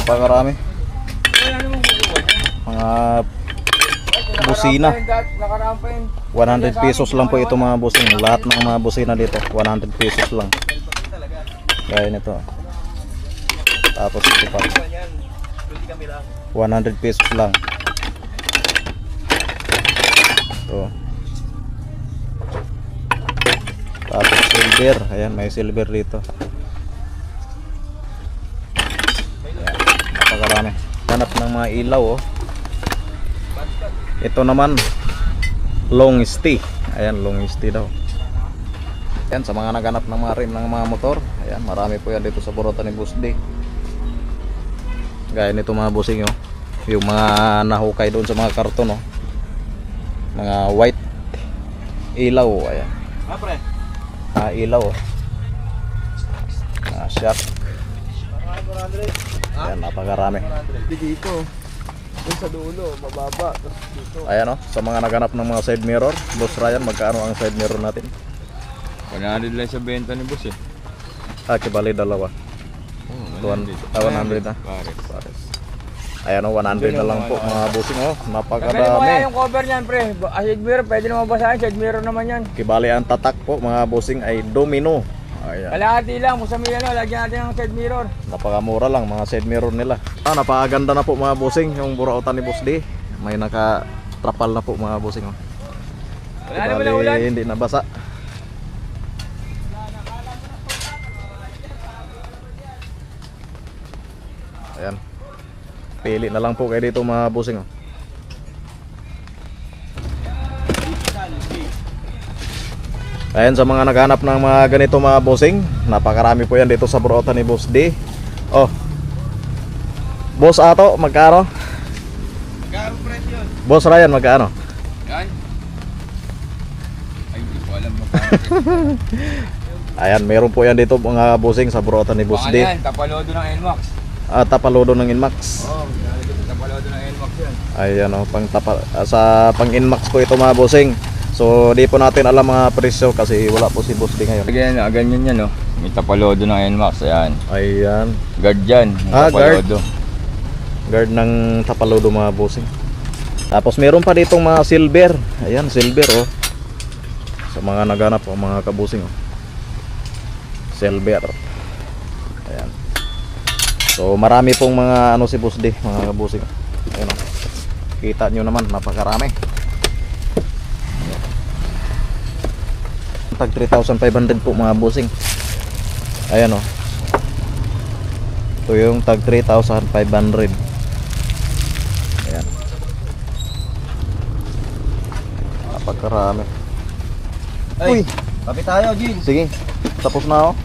napakarami. Mga busina. 100 pesos lang po ito mga busing. Lahat ng mga busina dito 100 pesos lang. Gaya nito. Tapos ito pa 100 pesos lang. Ito. Tapos silver. Ayan, may silver dito. Ayan, napakarami. Hanap ng mga ilaw oh. Ito naman long stay. Ayan, long stay daw. Ayan, sa mga naghanap ng mga rim ng mga motor. Ayan, marami po yan dito sa Burautan ni Boss D. Gaya nito mga busing oh. Yung mga nahukay doon sa mga karton oh. Mga white ilaw. Ayan. Ilaw oh. Shark. Ayan, napakarami. Dito. Doon sa dulo, mababa. Dito. Ayan oh, sa mga naghanap ng mga side mirror. Boss Ryan, magkano ang side mirror natin? 100 lang sa benta ni boss eh. Kibali dalawa. 100 na. Pares. Ayan o, 100 na lang po mga busing o. Tanggalin mo kaya Napakadami. yung cover niyan pre. Side mirror, pwede naman basahin. Side mirror naman yan. Kibali ang tatak po mga busing ay domino. Ayan. Kalahati lang, musami yan o. Lagyan natin ang side mirror. Napakamura lang mga side mirror nila. Napakaganda na po mga busing. Yung Burautan ni Boss D. May naka-trapal na po mga busing o. Wala naman na ulan. Hindi nabasa. Ayan. Pili na lang po kayo dito mga busing oh. Ayan, sa mga naghanap ng mga ganito mga busing, napakarami po yan dito sa Burautan ni Boss D. Oh. Boss Ato, magkano? Magkano presyo yun? Boss Ryan, magkano? Yan? Ay, hindi ko alam magkano. Ayan, meron po yan dito mga busing sa Burautan ni Boss Baka D. yan, tapalodo ng NMAX. Tapaludo ng Inmax. Oo, tapalodo ng NMAX yan. Ayan oh, sa pang Inmax po ito mga busing. So di po natin alam mga presyo kasi wala po si Boss D ngayon. Ganyan yan oh. May tapalodo ng NMAX, ayan. Ayan. Guard dyan, may tapalodo. Guard ng tapaludo mga busing. Tapos meron pa ditong mga silver. Ayan, silver oh. Sa mga naghanap oh, mga kabusing oh. Silver. Ayan. So marami pong mga ano si Boss D, mga kabusing. Ayan oh. Kita nyo naman, napakarami. Tag 3,500 po mga busing. Ayan oh. Ito yung tag 3,500. Ayan. Napakarami. Uy, Kapit tayo, Jin. sige. Tapos na oh.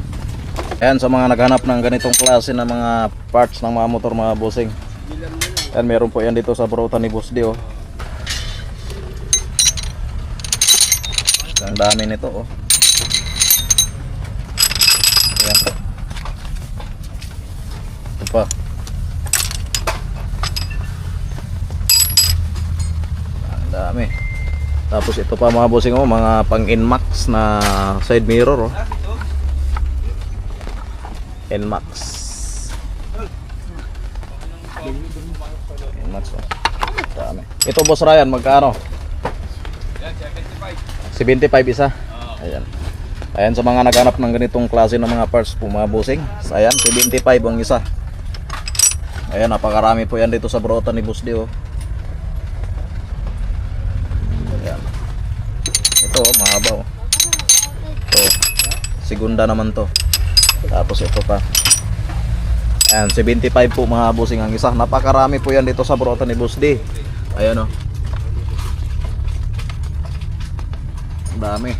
Ayan, sa mga naghanap ng ganitong klase ng mga parts ng mga motor mga busing. Ayan, meron po yan dito sa Burautan ni Boss D oh. Ang dami nito oh. Ayan. Ito pa. Ang dami. Tapos ito pa mga busing oh, mga pang Inmax na side mirror oh. Inmax. Inmax oh. Dami. Ito Boss Ryan, magkano? Yan, 75. 75 isa. Ayan. Ayan, sa mga naghanap ng ganitong klase ng mga parts po mga busing. Ayan, 75 ang isa. Ayan, napakarami po yan dito sa Burautan ni Boss D oh. Ayan. Ito oh, mahaba oh. Ito, segunda naman to. Tapos ito pa. Ayan, 75 po mga busing ang isa. Napakarami po yan dito sa Burautan ni Boss D. Ayan oh. Dami.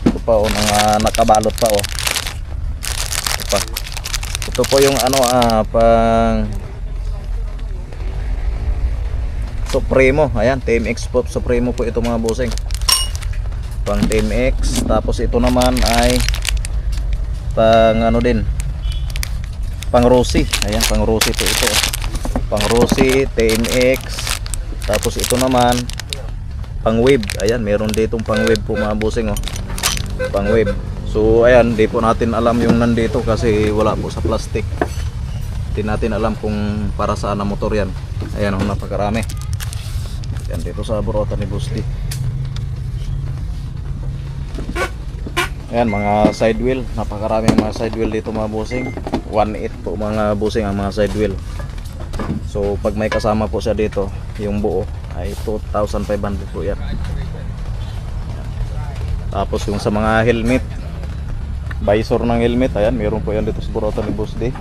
Ito pa oh, nakabalot pa oh. Ito pa. Ito po yung ano pang Supremo. Ayan, TMX po Supremo po ito mga busing. Pang TMX. Tapos ito naman ay pang ano din, pang Rossi. Ayan, pang Rossi po ito. Pang Rossi, TMX. Tapos ito naman pang wave. Ayan, meron ditong pang wave po mga bossing oh. Pang wave. So ayan, di po natin alam yung nandito kasi wala po sa plastic. Di natin alam kung para saan na motor yan. Ayan oh, napakarami. Yan dito sa burota ni Boss D. Ayan, mga side wheel. Napakarami mga side wheel dito mga bossing. 1.8 po mga bossing ang mga side wheel. So pag may kasama po siya dito, yung buo ay 2,500 po yan. Tapos yung sa mga helmet, visor ng helmet, ayan, meron po yan dito sa burota ni Boss D.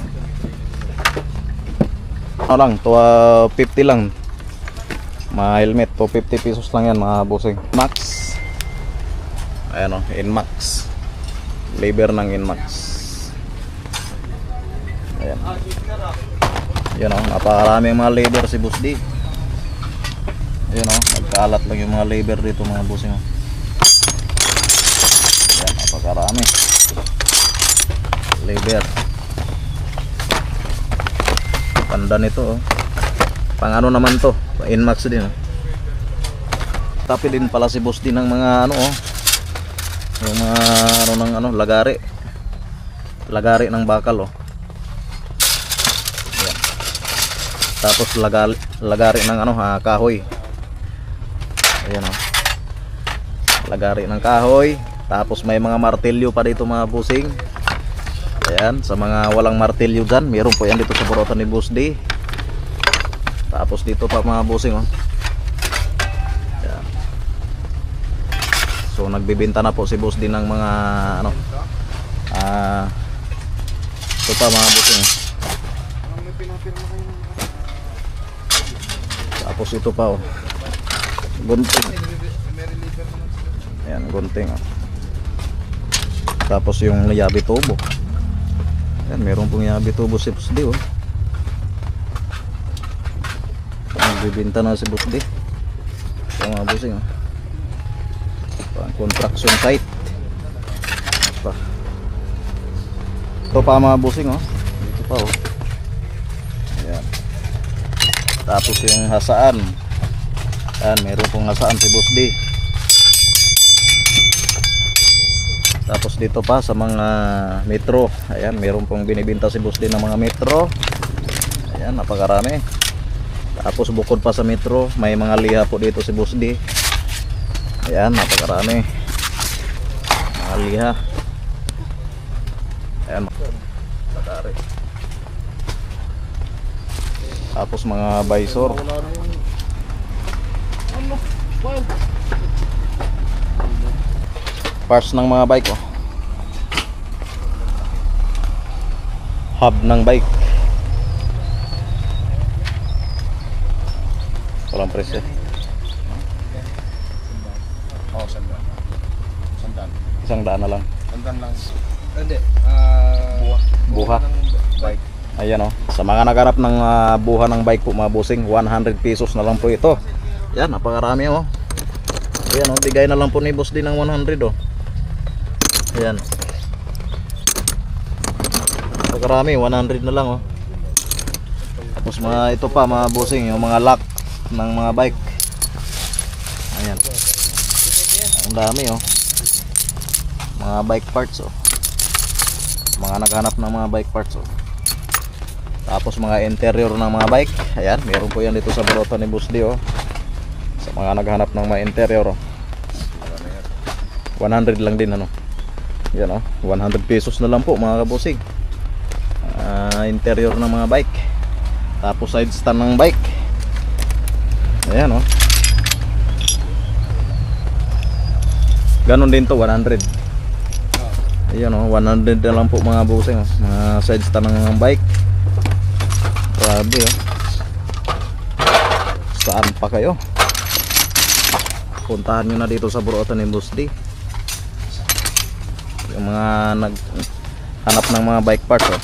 Ano lang, 50 lang. Mga helmet, 250 pesos lang yan mga bossing. Max. Ayan o, Inmax. Labor ng Inmax. Ayan. Yan o, napakaraming mga labor si Boss D. Ayan o, nagkalat lang yung mga labor dito mga bossing o. Ayan, napakarami labor. Tanda nito oh. Pang ano naman to, Inmax din oh. Tapi din pala si Boss D ng mga ano oh, yung mga ano ng ano, lagari ng bakal oh. Ayan. Tapos lagari ng ano kahoy. Ayan oh, lagari ng kahoy. Tapos may mga martilyo pa dito mga bossing. Ayan, sa mga walang martilyo dyan, meron po yan dito sa burota ni Boss D. Tapos dito pa mga bossing oh. Ayan. So nagbibenta na po si Boss D ng mga ano, ito pa mga bossing oh. Tapos ito pa oh, gunting. Ayan, gunting oh. Tapos yung yabi tubo. Ayan, meron pong yabi tubo si Boss D oh. Nagbibinta na si Boss D. Ito mga bossing oh. Pang construction site. Ito pa mga bossing oh. Ito pa oh. Ayan. Tapos yung hasaan. Ayan, meron pong hasaan si Boss D. Tapos dito pa sa mga metro, ayan, meron pong binibinta si Boss D ng mga metro. Ayan, napakarami. Tapos bukod pa sa metro, may mga liha po dito si Boss D. Ayan, napakarami. Mga liha. Ayan, napakarami. Tapos mga visor. Parts ng mga bike oh. Hub ng bike. Walang presyo. Oo, sandaan. Isang daan na lang. Sandaan lang. Hindi. Buha. Bike. Ayan oh. Sa mga naghanap ng buha ng bike po mga bossing, 100 pesos na lang po ito. Yan, napakarami oh. Ayan oh, bigay na lang po ni Boss D ng 100 oh. Ayan. Napakarami, 100 na lang oh. Tapos mga ito pa mga bossing, yung mga lock ng mga bike. Ayan. Ang dami oh. Mga bike parts oh. Mga naghanap ng mga bike parts oh. Tapos mga interior ng mga bike. Ayan, meron po yan dito sa burota ni Boss D oh. Sa mga naghanap ng mga interior oh. 100 lang din ano. Yan oh, 100 pesos na lang po mga kabosig. Interior ng mga bike. Tapos side stand ng bike. Ayan oh. Ganon din to, 100. Ayan oh, 100 na lang po mga kabosig oh. Mga side stand ng bike. Grabe oh. Saan pa kayo? Puntahan nyo na dito sa burota ni Boss D. Yung mga naghanap ng mga bike parts oh.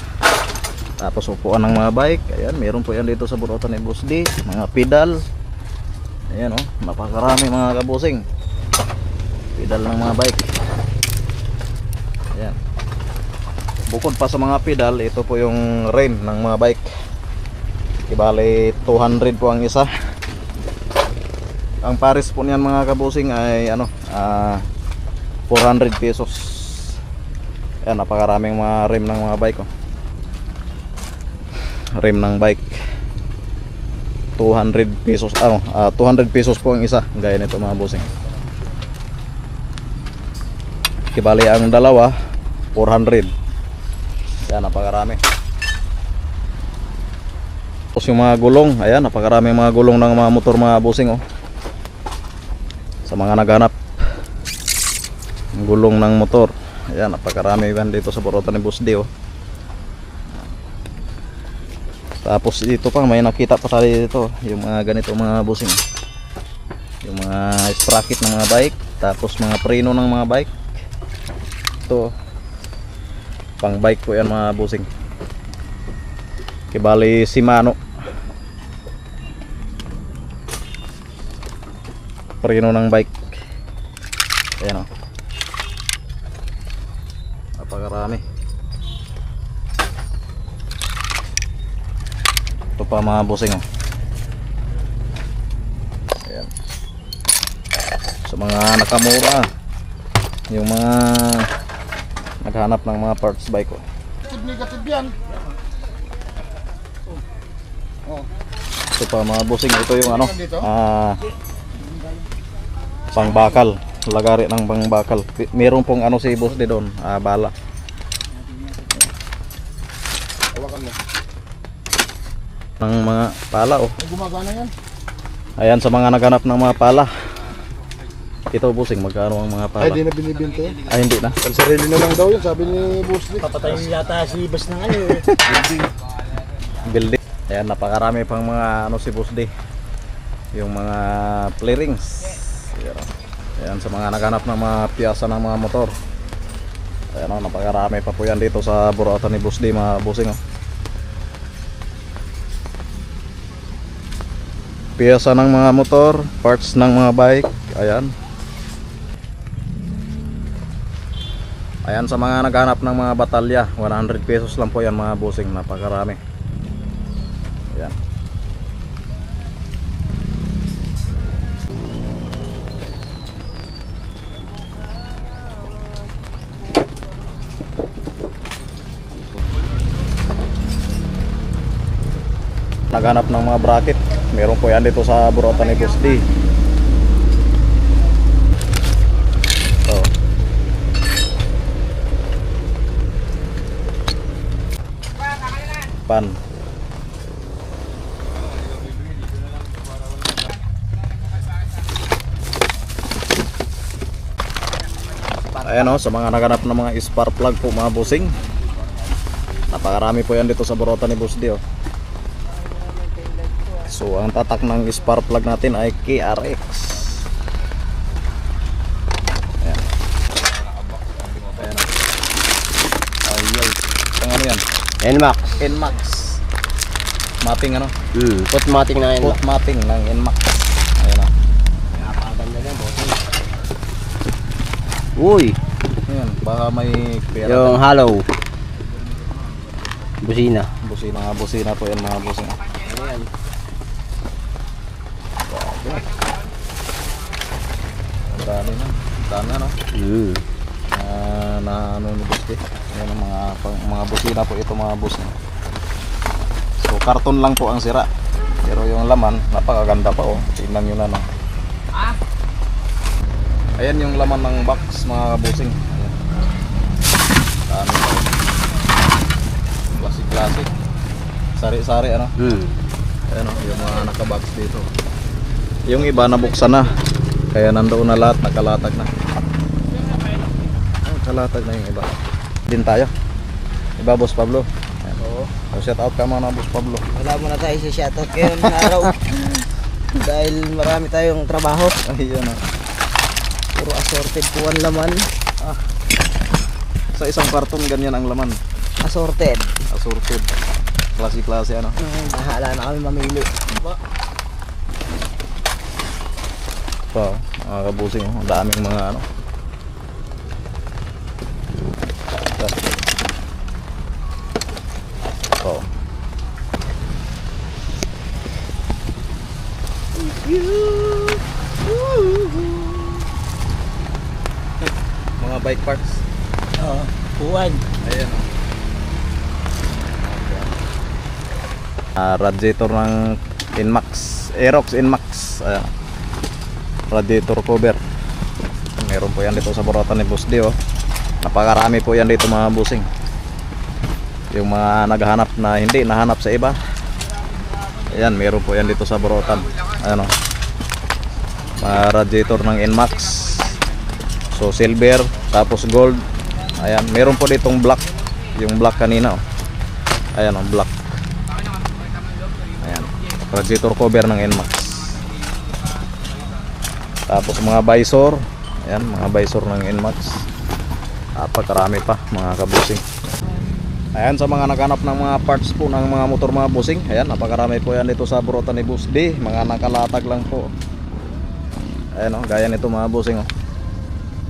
Tapos upuan ng mga bike. Ayan, meron po yan dito sa burota ni Boss D. Mga pedal. Ayan oh, napakarami mga kabosing. Pedal ng mga bike. Ayan. Bukod pa sa mga pedal, ito po yung rim ng mga bike. Ibali 200 po ang isa. Ang pares po niyan mga kabusing ay ano, 400 pesos. Ayan, napakaraming mga rim ng mga bike, oh. Rim ng bike 200 pesos, 200 pesos po ang isa, gaya nito mga busing. Kibali ang dalawa 400. Ayan, napakarami. Tapos yung mga gulong, ayan, napakarami mga gulong ng mga motor mga busing, oh. Sa mga naghanap gulong ng motor, ayan, napakarami yan dito sa Burautan ni Boss D, oh. Tapos dito pa may nakita pa tayo dito, yung mga ganito mga busing, yung mga sprocket ng mga bike, tapos mga preno ng mga bike. Ito pang bike po yan mga busing, kibali Shimano, preno ng bike. Ayan, oh. Napakarami. Ito pa mga busing, oh. Ayan. Sa mga nakamura, yung mga naghanap ng mga parts bike, oh. Negative yan. Ito pa mga busing, ito yung ano, pangbakal, lagari ng pangbakal. Meron pong ano si Boss D doon, bala. Hawakan mo. Ng mga pala, oh. Ay, gumagana yan. Ayan, sa mga naghanap ng mga pala. Ito busing, magkano ang mga pala? Ay, di na binibinta yan. Ay, hindi na. Ang sarili na lang daw yun, sabi ni Boss Lee. Papatayin yata si Bas ng ano. Building. Ayan, napakarami pang mga ano si Boss D. Yung mga clearings. Ayan, oh. Ayan, sa mga naghanap ng mga piyasa ng mga motor. Ayan, oh, napakarami pa po yan dito sa Burautan ni Boss D mga busing, oh. Piyasa ng mga motor, parts ng mga bike. Ayan. Ayan, sa mga naghanap ng mga batalya, 100 pesos lang po yan mga busing, napakarami. Ayan. Naghanap ng mga bracket, meron po yan dito sa Burautan ni Boss D. So, pan. Ayan, oh, sa mga naghanap ng mga spark plug po mga busing, napakarami po yan dito sa Burautan ni Boss D, oh. So ang tatak ng spark plug natin ay KRX. Ayan. Ayan. Ayun. Ang ano yan? NMAX. NMAX. Mapping ano? Put mating na Foot mapping ng NMAX. Ayan, oh. Napakaganda yan, boss. Uy, Ayan, baka may pera. yung hollow. Busina. Busina po yan mga busina. Ano yan? Ang dami na. Ang dami na, no? Na ano ni Boss D. Ayan ang mga busina po ito mga boss. So karton lang po ang sira. Pero yung laman napakaganda pa, oh. Tingnan niyo na, no. Ayan yung laman ng box mga busing. Ayan. Dami pa. Classic. Sari-sari ano. Ayan, oh, yung mga naka-box dito. Yung iba nabuksan na. Kaya nandoon na lahat, nakalatag na. Kalatag na yung iba. Din tayo. Iba Boss Pablo. Ayan. Oo. Shout out ka mga Boss Pablo. Wala muna tayo sa shoutout ngayon na araw. Dahil marami tayong trabaho. Ayun, oh. Puro assorted po ang laman. Sa isang karton ganyan ang laman. Assorted. Assorted. Klase-klase ano. Bahala na kami mamili. So, mga kabusing, oh. Ang daming mga ano. So. bike parts. Oo, puwan. Ayan o. Radiator ng Inmax, Aerox Inmax. Ayan. Radiator cover. Meron po yan dito sa Burautan ni Boss D, oh. Napakarami po yan dito mga busing. Yung mga naghahanap na hindi nahanap sa iba. Ayan, meron po yan dito sa Burautan. Ayan o. Mga radiator ng Inmax. So silver, tapos gold. Ayan, meron po ditong black. Yung black kanina, oh. Ayan o, black. Ayan, radiator cover ng Inmax. Tapos mga visor. Ayan, mga visor ng Inmax. Napakarami pa mga kabusing. Ayan, sa mga naghanap ng mga parts po ng mga motor mga busing. Ayan, napakarami po yan dito sa Burautan ni Boss D. Mga nakalatag lang po. Ayan o, gaya nito mga busing o.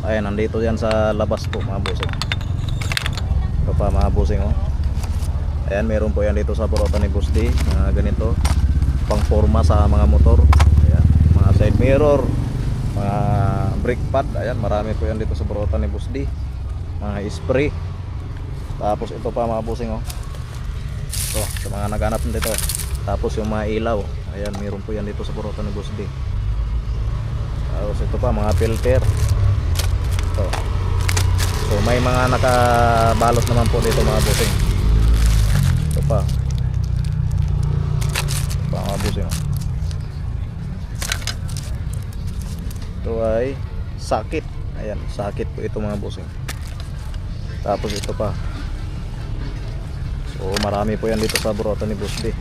Ayan, nandito yan sa labas po mga busing. Ito pa mga busing o. Ayan, meron po yan dito sa Burautan ni Boss D. Mga ganito, pang forma sa mga motor. Ayan, mga side mirror, mga brake pad. Ayan, marami po yan dito sa Burautan ni Boss D. Mga spray. Tapos ito pa mga busing oh. Ito, sa mga naghanap dito. Tapos yung mga ilaw. Ayan, meron po yan dito sa Burautan ni Boss D. Tapos ito pa mga filter. Ito. So may mga nakabalot naman po dito mga busing. Ito pa. Ito pa mga busing oh. Ito ay sakit. Ayan, sakit po ito mga busing. Tapos ito pa. So marami po yan dito sa Burautan ni Boss D.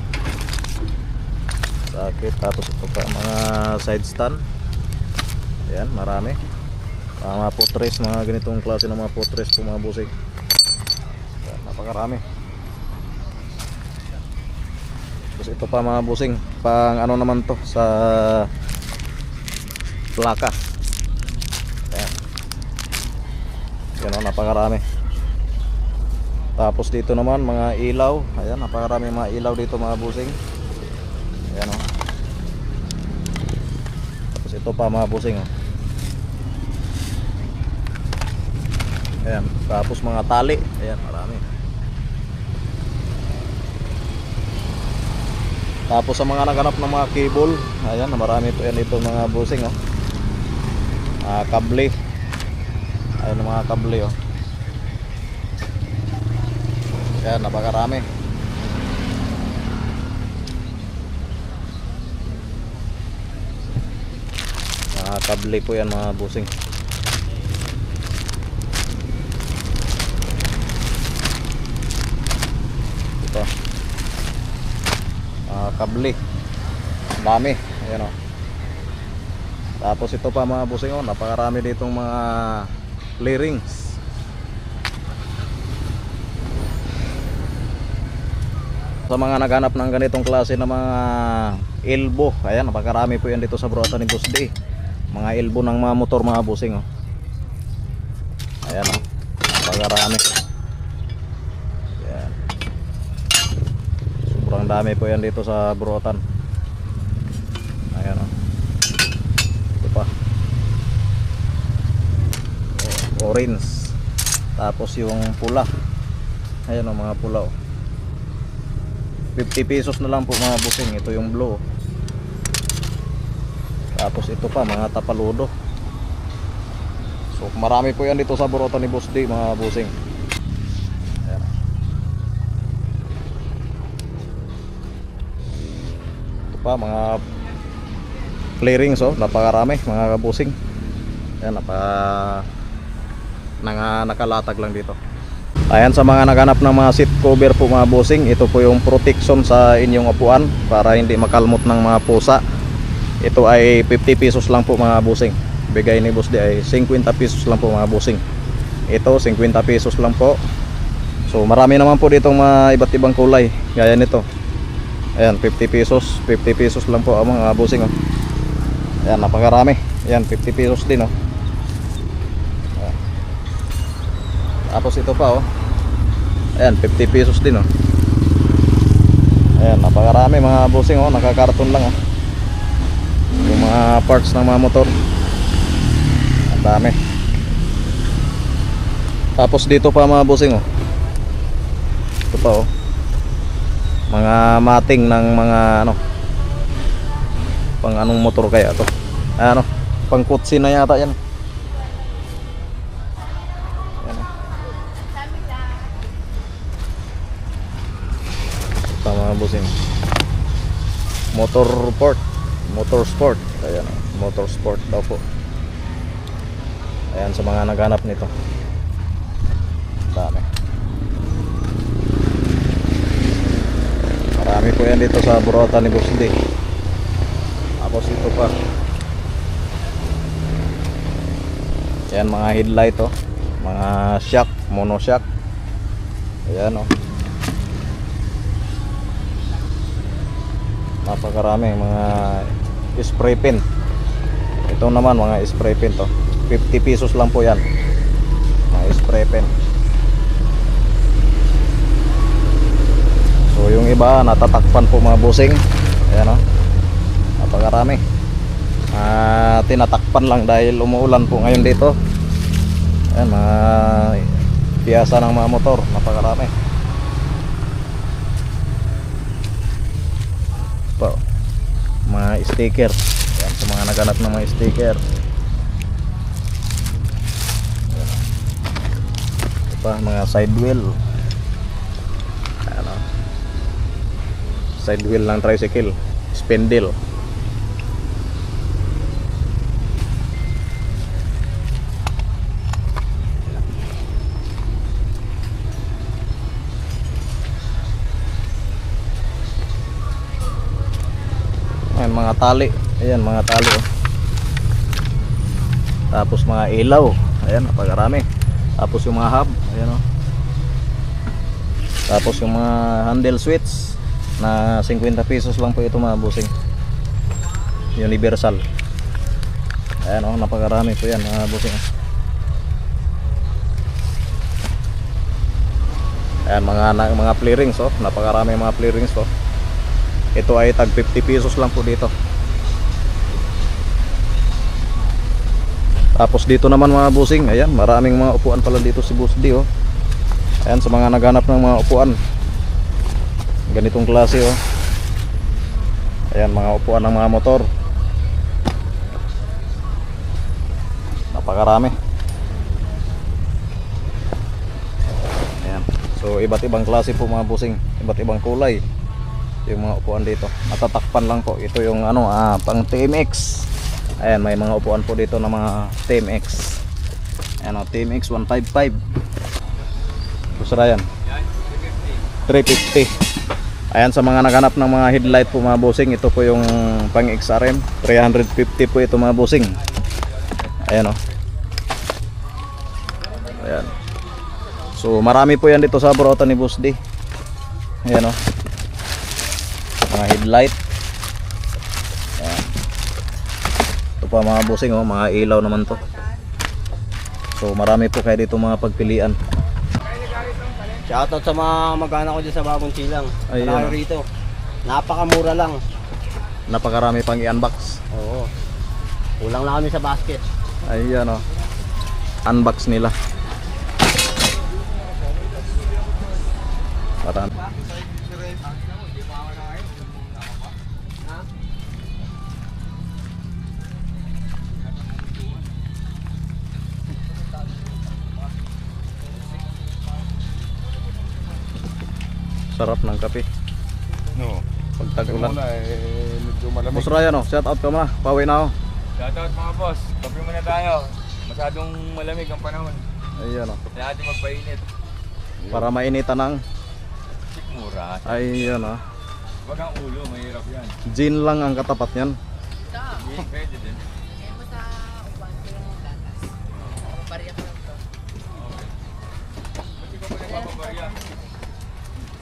Sakit. Tapos ito pa mga side stand. Ayan, marami. Mga putres, mga ganitong klase ng mga putres po mga busing. Ayan, napakarami. Tapos ito pa mga busing, pang ano naman to sa plaka. Ayan. Yan o, napakarami. Tapos dito naman mga ilaw. Ayan, napakarami mga ilaw dito mga busing. Ayan o. Tapos ito pa mga busing o. Ayan, tapos mga tali. Ayan, marami. Tapos sa mga naghanap ng mga cable, ayan, marami po yan dito mga busing oh. Kable. Ayan mga kable oh. Ayan, napakarami. Mga kable po yan mga busing. Ito. Kable. Ang dami. Ayan oh. Tapos ito pa mga busing oh, napakarami ditong mga clearings. Sa mga naghanap ng ganitong klase ng mga elbow, ayan, napakarami po yan dito sa Burautan ni Boss D. Mga elbow ng mga motor mga busing oh. Ayan oh, napakarami. Ayan. Sobrang dami po yan dito sa Burautan. Ayan oh. Ito pa. Orange. Tapos yung pula. Ayan oh, mga pula oh. 50 pesos na lang po mga busing. Ito yung blue. Tapos ito pa mga tapaludo. So marami po yan dito sa Burautan ni Boss D mga busing. Ayan. Ito pa mga clearings oh, napakarami mga busing. Ayan, nakalatag lang dito. Ayan, sa mga naghanap ng mga seat cover po mga busing, ito po yung protection sa inyong upuan para hindi makalmot ng mga pusa. Ito ay 50 pesos lang po mga busing. Bigay ni Boss D ay 50 pesos lang po mga busing. Ito 50 pesos lang po. So marami naman po ditong mga iba't ibang kulay gaya nito. Ayan, 50 pesos lang po ang mga busing oh. Ayan, napakarami. Ayan, 50 pesos din oh. Ayan. Tapos ito pa oh. Ayan, 50 pesos din oh. Ayan, napakarami mga busing oh, nakakarton lang oh. Yung mga parts ng mga motor. Ang dami. Tapos dito pa mga bossing oh. Ito pa oh. Mga mating ng mga ano. Pang anong motor kaya to? Ano? Pang kutsi na yata yan. Yan oh. Ito mga bossing. Motorsport. Ayan oh. Motorsport daw po. Ayan sa mga naghanap nito. Dami. Marami po yan dito sa Burautan ni Boss D. Tapos ito pa. Ayan mga headlight oh. Mga shock, monoshock. Ayan oh. Napakarami mga spray paint. Ito naman mga spray paint oh. 50 pesos lang po yan. Mga spray paint. So yung iba natatakpan po mga bossing. Ayan o. Napakarami. Tinatakpan lang dahil umuulan po ngayon dito. Ayan mga piyasa ng mga motor. Napakarami. Po. Mga sticker. Ayan sa mga naghanap ng mga sticker. Ito pa mga side wheel. Ayan o. Side wheel ng tricycle, spindle. Ayan mga tali. Ayan mga tali oh. Tapos mga ilaw. Ayan napakarami. Tapos yung mga hub. Ayan oh. Tapos yung mga handle switch na 50 pesos lang po ito mga bossing. Universal. Ayan oh, napakarami po yan mga bossing. Ayan mga play rings oh, napakarami mga play rings oh. Ito ay tag 50 pesos lang po dito. Tapos dito naman mga bossing, ayan, maraming mga upuan pala dito si Boss D oh. Ayan sa mga naghanap ng mga upuan. Ganitong klase oh. Ayan mga upuan ng mga motor. Napakarami. Ayan. So iba't ibang klase po mga bossing, iba't ibang kulay. Yung mga upuan dito. Matatakpan lang po. Ito yung ano pang TMX. Ayan may mga upuan po dito ng mga TMX. Ayan o TMX 155. Gusto na yan 350. Ayan sa mga naghanap ng mga headlight po mga bossing. Ito po yung pang XRM 350 po ito mga bossing. Ayan o. Ayan. So marami po yan dito sa Burautan ni Boss D. Ayan o. Mga headlight. Ayan. Ito pa mga bossing oh, mga ilaw naman to. So marami po kayo dito mga pagpilian. Shoutout sa mga mag-anak ko dyan sa Bagong Silang. Ayun. Marami rito. Napakamura lang. Napakarami pang i-unbox. Oo. Kulang lang kami sa basket. Ayan o. Unbox nila. Marami. Sarap ng kape. No. Pag tag-ulan. Muna medyo malamig. Boss Ryan oh, shout out ka muna. Pauwi na ako. Shoutout mga boss, kape muna tayo. Masyadong malamig ang panahon. Ayan o. Kaya natin magpainit. Para mainitan ng Sikmura. ayan o. Huwag ang ulo, mahirap yan. Gin lang ang katapat niyan. Hindi, pwede din. Ba't ikaw pa nagpapabarya?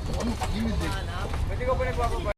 Ba't ikaw pa nagpapabarya?